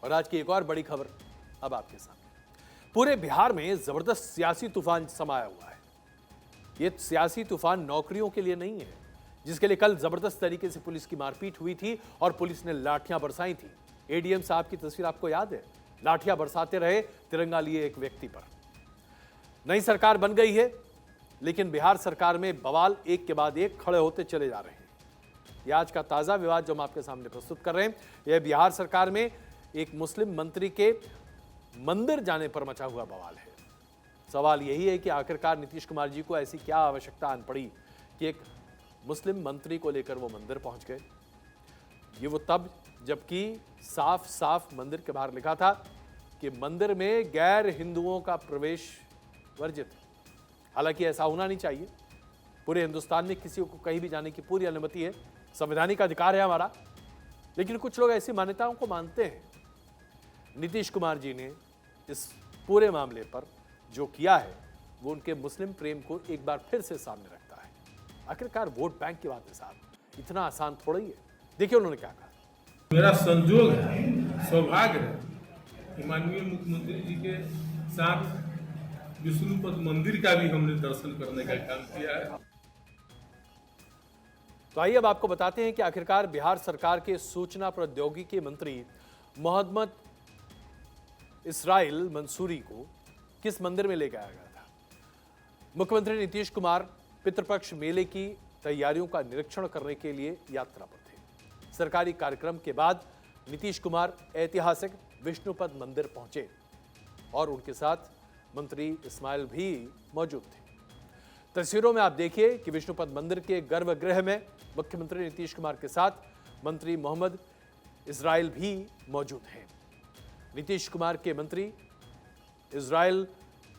और आज की एक और बड़ी खबर अब आपके सामने। पूरे बिहार में जबरदस्त सियासी तूफान समाया हुआ है। ये सियासी तूफान नौकरियों के लिए नहीं है, जिसके लिए कल जबरदस्त तरीके से पुलिस की मारपीट हुई थी और पुलिस ने लाठियां बरसाई थी। एडीएम साहब की तस्वीर आपको याद है, लाठियां बरसाते रहे तिरंगा लिए एक व्यक्ति पर। नई सरकार बन गई है, लेकिन बिहार सरकार में बवाल एक के बाद एक खड़े होते चले जा रहे हैं। यह आज का ताजा विवाद जो हम आपके सामने प्रस्तुत कर रहे हैं, यह बिहार सरकार में एक मुस्लिम मंत्री के मंदिर जाने पर मचा हुआ बवाल है। सवाल यही है कि आखिरकार नीतीश कुमार जी को ऐसी क्या आवश्यकता आन पड़ी कि एक मुस्लिम मंत्री को लेकर वो मंदिर पहुंच गए। ये वो तब जबकि साफ साफ मंदिर के बाहर लिखा था कि मंदिर में गैर हिंदुओं का प्रवेश वर्जित है। हालांकि ऐसा होना नहीं चाहिए। पूरे हिंदुस्तान में किसी को कहीं भी जाने की पूरी अनुमति है, संवैधानिक अधिकार है हमारा। लेकिन कुछ लोग ऐसी मान्यताओं को मानते हैं। नीतीश कुमार जी ने इस पूरे मामले पर जो किया है वो उनके मुस्लिम प्रेम को एक बार फिर से सामने रखता है। आखिरकार वोट बैंक की बात है साहब, इतना आसान थोड़ा ही है। देखिए उन्होंने क्या कहा। मेरा संजोग है, सौभाग्य है कि माननीय मुख्यमंत्री जी के साथ विष्णुपद मंदिर का भी हमने दर्शन करने का काम किया है। तो आइए अब आपको बताते हैं कि आखिरकार बिहार सरकार के सूचना प्रौद्योगिकी मंत्री मोहम्मद इस्राइल मंसूरी को किस मंदिर में ले गया गया था। मुख्यमंत्री नीतीश कुमार पितृपक्ष मेले की तैयारियों का निरीक्षण करने के लिए यात्रा पर थे। सरकारी कार्यक्रम के बाद नीतीश कुमार ऐतिहासिक विष्णुपद मंदिर पहुंचे और उनके साथ मंत्री इस्माइल भी मौजूद थे। तस्वीरों में आप देखिए कि विष्णुपद मंदिर के गर्भगृह में मुख्यमंत्री नीतीश कुमार के साथ मंत्री मोहम्मद इस्राइल भी मौजूद हैं। नीतीश कुमार के मंत्री इस्राइल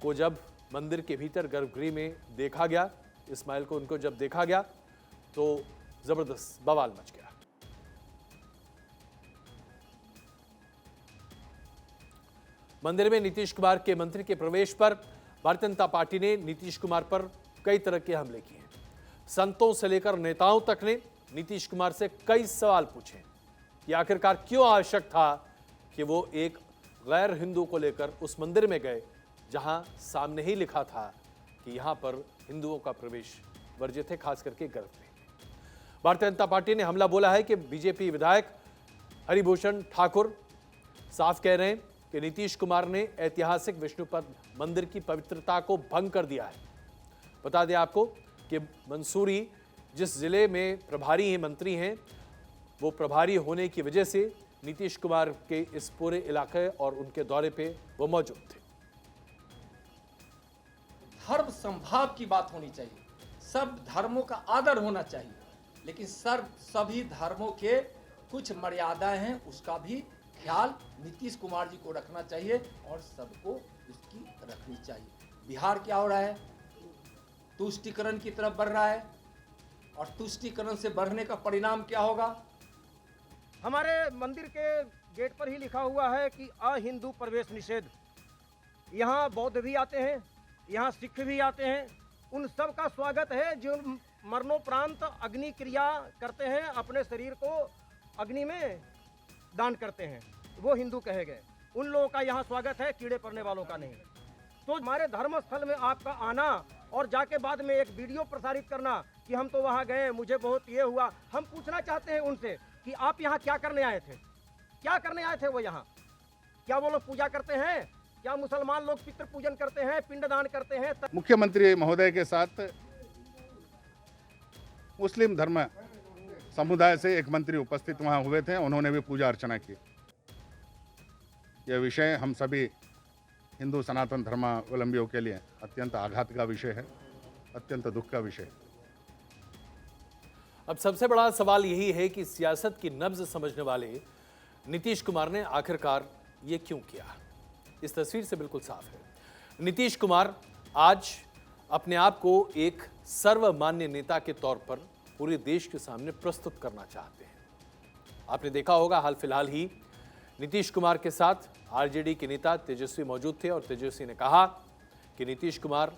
को जब मंदिर के भीतर गर्भगृह में देखा गया, इस्माइल को उनको जब देखा गया तो जबरदस्त बवाल मच गया। मंदिर में नीतीश कुमार के मंत्री के प्रवेश पर भारतीय जनता पार्टी ने नीतीश कुमार पर कई तरह के हमले किए। संतों से लेकर नेताओं तक ने नीतीश कुमार से कई सवाल पूछे कि आखिरकार क्यों आवश्यक था कि वो एक गैर हिंदू को लेकर उस मंदिर में गए जहां सामने ही लिखा था कि यहां पर हिंदुओं का प्रवेश वर्जित है, खास करके गर्भ में। भारतीय जनता पार्टी ने हमला बोला है कि बीजेपी विधायक हरिभूषण ठाकुर साफ कह रहे हैं कि नीतीश कुमार ने ऐतिहासिक विष्णुपद मंदिर की पवित्रता को भंग कर दिया है। बता दें आपको कि मंसूरी जिस जिले में प्रभारी हैं, मंत्री हैं, वो प्रभारी होने की वजह से नीतीश कुमार के इस पूरे इलाके और उनके दौरे पे वो मौजूद थे। धर्म संभाव की बात होनी चाहिए, सब धर्मों का आदर होना चाहिए, लेकिन सभी धर्मों के कुछ मर्यादाएं हैं, उसका भी ख्याल नीतीश कुमार जी को रखना चाहिए और सबको इसकी रखनी चाहिए। बिहार क्या हो रहा है, तुष्टीकरण की तरफ बढ़ रहा है और तुष्टीकरण से बढ़ने का परिणाम क्या होगा। हमारे मंदिर के गेट पर ही लिखा हुआ है कि अहिंदू प्रवेश निषेध। यहाँ बौद्ध भी आते हैं, यहाँ सिख भी आते हैं, उन सब का स्वागत है जो मरणोपरांत अग्नि क्रिया करते हैं, अपने शरीर को अग्नि में दान करते हैं, वो हिंदू कहे गए। उन लोगों का यहाँ स्वागत है, कीड़े पड़ने वालों का नहीं। तो हमारे धर्म स्थल में आपका आना और जाके बाद में एक वीडियो प्रसारित करना कि हम तो वहाँ गए, मुझे बहुत ये हुआ। हम पूछना चाहते हैं उनसे कि आप यहाँ क्या करने आए थे, क्या करने आए थे वो यहाँ? क्या वो लोग पूजा करते हैं? क्या मुसलमान लोग पितृ पूजन करते हैं, पिंडदान करते हैं? मुख्यमंत्री महोदय के साथ मुस्लिम धर्म समुदाय से एक मंत्री उपस्थित वहाँ हुए थे, उन्होंने भी पूजा अर्चना की। यह विषय हम सभी हिंदू सनातन धर्मावलंबियों के लिए अत्यंत आघात का विषय है, अत्यंत दुख का विषय है। अब सबसे बड़ा सवाल यही है कि सियासत की नब्ज समझने वाले नीतीश कुमार ने आखिरकार ये क्यों किया। इस तस्वीर से बिल्कुल साफ है, नीतीश कुमार आज अपने आप को एक सर्वमान्य नेता के तौर पर पूरे देश के सामने प्रस्तुत करना चाहते हैं। आपने देखा होगा हाल फिलहाल ही नीतीश कुमार के साथ आरजेडी के नेता तेजस्वी मौजूद थे और तेजस्वी ने कहा कि नीतीश कुमार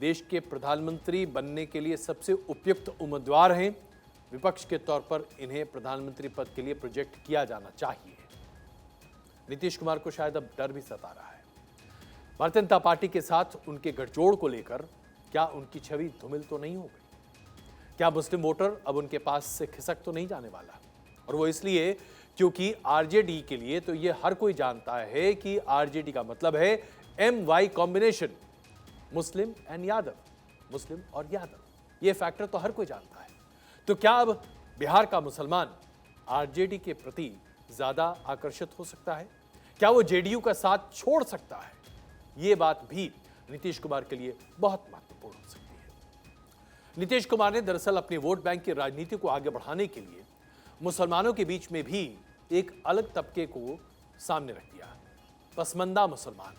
देश के प्रधानमंत्री बनने के लिए सबसे उपयुक्त उम्मीदवार हैं, विपक्ष के तौर पर इन्हें प्रधानमंत्री पद के लिए प्रोजेक्ट किया जाना चाहिए। नीतीश कुमार को शायद अब डर भी सता रहा है। भारतीय जनता पार्टी के साथ उनके गठजोड़ को लेकर क्या उनकी छवि धूमिल तो नहीं हो गई? क्या मुस्लिम वोटर अब उनके पास से खिसक तो नहीं जाने वाला? और वो इसलिए क्योंकि आरजेडी के लिए तो ये हर कोई जानता है कि आरजेडी का मतलब है MY combination, Muslim and Yadav, Muslim और यादव। ये फैक्टर तो हर कोई जानता है। तो क्या अब बिहार का मुसलमान आरजेडी के प्रति ज्यादा आकर्षित हो सकता है? क्या वो जेडीयू का साथ छोड़ सकता है? ये बात भी नीतीश कुमार के लिए बहुत महत्वपूर्ण हो सकती है। नीतीश कुमार ने दरअसल अपने वोट बैंक की राजनीति को आगे बढ़ाने के लिए मुसलमानों के बीच में भी एक अलग तबके को सामने रख दिया, पसमंदा मुसलमान।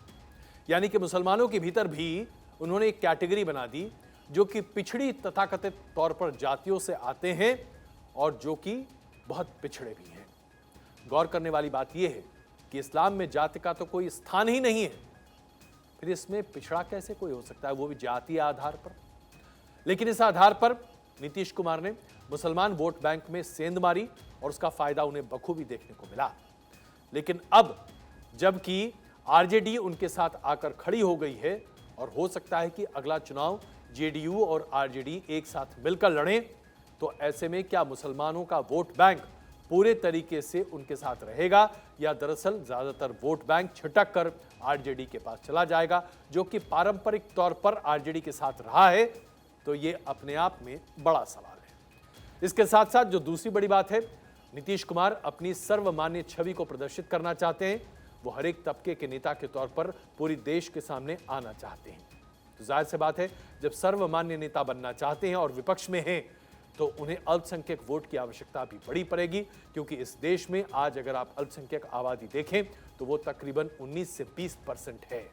यानी कि मुसलमानों के भीतर भी उन्होंने एक कैटेगरी बना दी जो कि पिछड़ी तथाकथित तौर पर जातियों से आते हैं और जो कि बहुत पिछड़े भी हैं। गौर करने वाली बात यह है कि इस्लाम में जाति का तो कोई स्थान ही नहीं है, फिर इसमें पिछड़ा कैसे कोई हो सकता है, वो भी जातीय आधार पर। लेकिन इस आधार पर नीतीश कुमार ने मुसलमान वोट बैंक में सेंध मारी और उसका फायदा उन्हें बखूबी देखने को मिला। लेकिन अब जबकि आरजेडी उनके साथ आकर खड़ी हो गई है और हो सकता है कि अगला चुनाव जेडीयू और आरजेडी एक साथ मिलकर लड़ें, तो ऐसे में क्या मुसलमानों का वोट बैंक पूरे तरीके से उनके साथ रहेगा या दरअसल ज्यादातर वोट बैंक छिटक कर आरजेडी के पास चला जाएगा, जो कि पारंपरिक तौर पर आरजेडी के साथ रहा है? तो ये अपने आप में बड़ा सवाल है। इसके साथ साथ जो दूसरी बड़ी बात है, नीतीश कुमार अपनी सर्वमान्य छवि को प्रदर्शित करना चाहते हैं। वो हर एक तबके के नेता के तौर पर पूरी देश के सामने आना चाहते हैं। तो जाहिर सी बात है, जब सर्वमान्य नेता बनना चाहते हैं और विपक्ष में हैं, तो उन्हें अल्पसंख्यक वोट की आवश्यकता भी बड़ी पड़ेगी, क्योंकि इस देश में आज अगर आप अल्पसंख्यक आबादी देखें तो वो तकरीबन 19 से 20% है।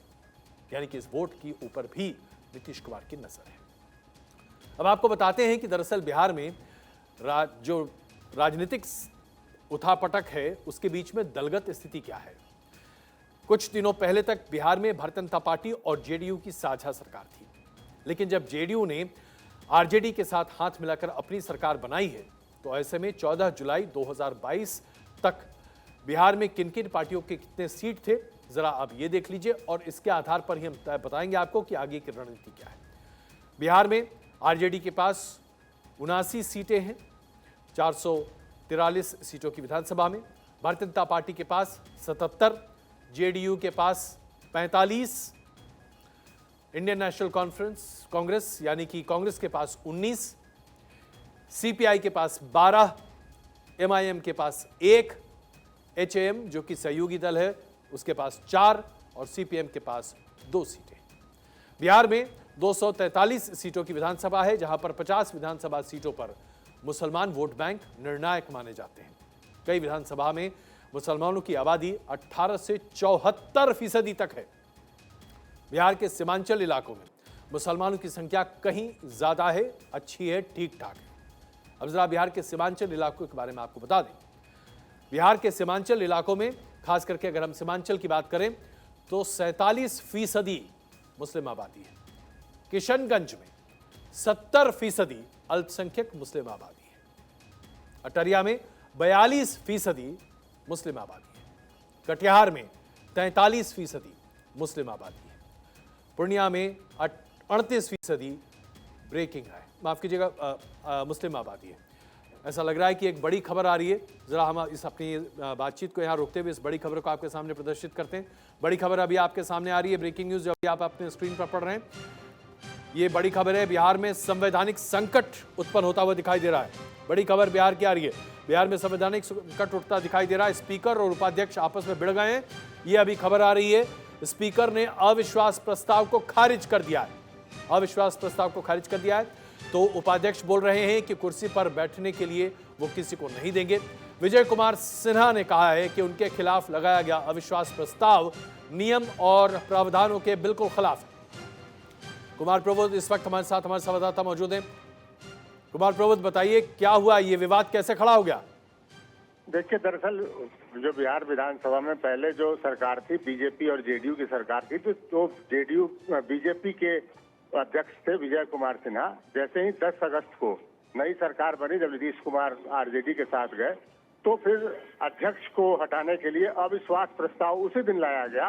यानी कि इस वोट की ऊपर भी नीतीश कुमार की नजर है। अब आपको बताते हैं कि दरअसल बिहार में जो राजनीतिक उठापटक है उसके बीच में दलगत स्थिति क्या है। कुछ दिनों पहले तक बिहार में भारतीय जनता पार्टी और जेडीयू की साझा सरकार थी, लेकिन जब जेडीयू ने आरजेडी के साथ हाथ मिलाकर अपनी सरकार बनाई है, तो ऐसे में 14 जुलाई 2022 तक बिहार में किन किन पार्टियों के कितने सीट थे, जरा आप ये देख लीजिए और इसके आधार पर ही हम बताएंगे आपको कि आगे की रणनीति क्या है। बिहार में आरजेडी के पास 79 सीटें हैं, 443 सीटों की विधानसभा में। भारतीय जनता पार्टी के पास 77, जेडीयू के पास 45, इंडियन नेशनल कांग्रेस यानी कि कांग्रेस के पास 19, सीपीआई के पास 12, एमआईएम के पास 1, एचएएम जो कि सहयोगी दल है उसके पास 4 और सीपीएम के पास 2 सीटें। बिहार में 243 सीटों की विधानसभा है, जहां पर 50 विधानसभा सीटों पर मुसलमान वोट बैंक निर्णायक माने जाते हैं। कई विधानसभा में मुसलमानों की आबादी 18 से 74% तक है। बिहार के सीमांचल इलाकों में मुसलमानों की संख्या कहीं ज्यादा है, अच्छी है, ठीक ठाक है। अब जरा बिहार के सीमांचल इलाकों के बारे में आपको बता दें। बिहार के सीमांचल इलाकों में खास करके अगर हम सीमांचल की बात करें तो 47% मुस्लिम आबादी है। किशनगंज में 70% अल्पसंख्यक मुस्लिम आबादी है। अटरिया में 42% मुस्लिम आबादी है। कटिहार में 43% मुस्लिम आबादी है। पूर्णिया में 38% ब्रेकिंग है, माफ कीजिएगा, मुस्लिम आबादी है। ऐसा लग रहा है कि एक बड़ी खबर आ रही है। जरा हम इस अपनी बातचीत को यहाँ रोकते हुए इस बड़ी खबर को आपके सामने प्रदर्शित करते हैं। बड़ी खबर अभी आपके सामने आ रही है, ब्रेकिंग न्यूज जो अभी आप अपने स्क्रीन पर पढ़ रहे हैं। ये बड़ी खबर है, बिहार में संवैधानिक संकट उत्पन्न होता हुआ दिखाई दे रहा है। बड़ी खबर बिहार की आ रही है, बिहार में संवैधानिक संकट उठता दिखाई दे रहा है। स्पीकर और उपाध्यक्ष आपस में भिड़ गए हैं, ये अभी खबर आ रही है। स्पीकर ने अविश्वास प्रस्ताव को खारिज कर दिया है, अविश्वास प्रस्ताव को खारिज कर दिया है। तो उपाध्यक्ष बोल रहे हैं कि कुर्सी पर बैठने के लिए वो किसी को नहीं देंगे। विजय कुमार सिन्हा ने कहा है कि उनके खिलाफ लगाया गया अविश्वास प्रस्ताव नियम और प्रावधानों के बिल्कुल खिलाफ है। कुमार प्रबोध इस वक्त हमारे साथ हमारे संवाददाता मौजूद हैं। कुमार प्रबोध बताइए क्या हुआ, ये विवाद कैसे खड़ा हो गया? देखिए, दरअसल जो बिहार विधानसभा में पहले जो सरकार थी, बीजेपी और जेडीयू की सरकार थी, तो जेडीयू बीजेपी के अध्यक्ष थे विजय कुमार सिन्हा। जैसे ही 10 अगस्त को नई सरकार बनी, जब नीतीश कुमार आरजेडी के साथ गए, तो फिर अध्यक्ष को हटाने के लिए अविश्वास प्रस्ताव उसी दिन लाया गया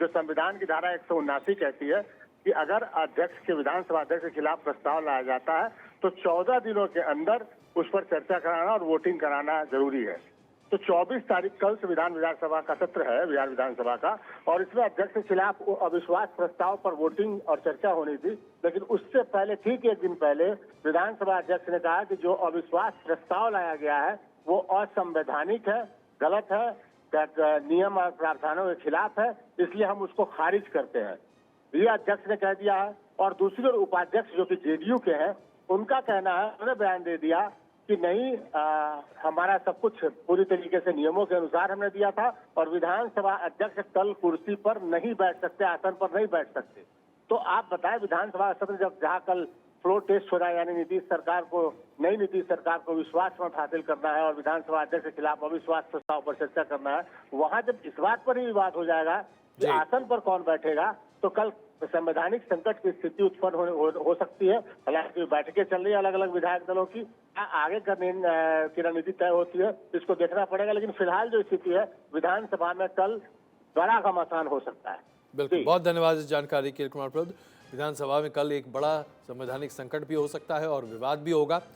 जो संविधान की धारा 179 कहती है कि अगर अध्यक्ष के विधानसभा अध्यक्ष के खिलाफ प्रस्ताव लाया जाता है तो 14 दिनों के अंदर उस पर चर्चा कराना और वोटिंग कराना जरूरी है। तो 24 तारीख कल से विधानसभा का सत्र है, बिहार विधानसभा का, और इसमें अध्यक्ष के खिलाफ अविश्वास प्रस्ताव पर वोटिंग और चर्चा होनी थी। लेकिन उससे पहले, ठीक एक दिन पहले, विधानसभा अध्यक्ष ने कहा कि जो अविश्वास प्रस्ताव लाया गया है वो असंवैधानिक है, गलत है, नियम और प्रावधानों के खिलाफ है, इसलिए हम उसको खारिज करते हैं। ये अध्यक्ष ने कह दिया है। और दूसरी ओर उपाध्यक्ष जो कि जेडीयू के हैं, उनका कहना है, उन्होंने बयान दे दिया कि नहीं, हमारा सब कुछ पूरी तरीके से नियमों के अनुसार हमने दिया था और विधानसभा अध्यक्ष कल कुर्सी पर नहीं बैठ सकते, आसन पर नहीं बैठ सकते। तो आप बताएं, विधानसभा सत्र जब जहां कल फ्लोर टेस्ट हो रहा है, यानी नीतीश सरकार को, नई नीतीश सरकार को विश्वास मत हासिल करना है और विधानसभा अध्यक्ष के खिलाफ अविश्वास प्रस्ताव पर चर्चा करना है, वहां जब इस बात पर ही विवाद हो जाएगा कि आसन पर कौन बैठेगा, तो कल संवैधानिक संकट की स्थिति उत्पन्न हो सकती है। हालांकि बैठकें चल रही है अलग अलग विधायक दलों की, आगे की रणनीति तय होती है, इसको देखना पड़ेगा। लेकिन फिलहाल जो स्थिति है, विधानसभा में कल बड़ा घमासान हो सकता है। बिल्कुल, बहुत धन्यवाद इस जानकारी के लिए कुमार प्रसाद। विधानसभा में कल एक बड़ा संवैधानिक संकट भी हो सकता है और विवाद भी होगा।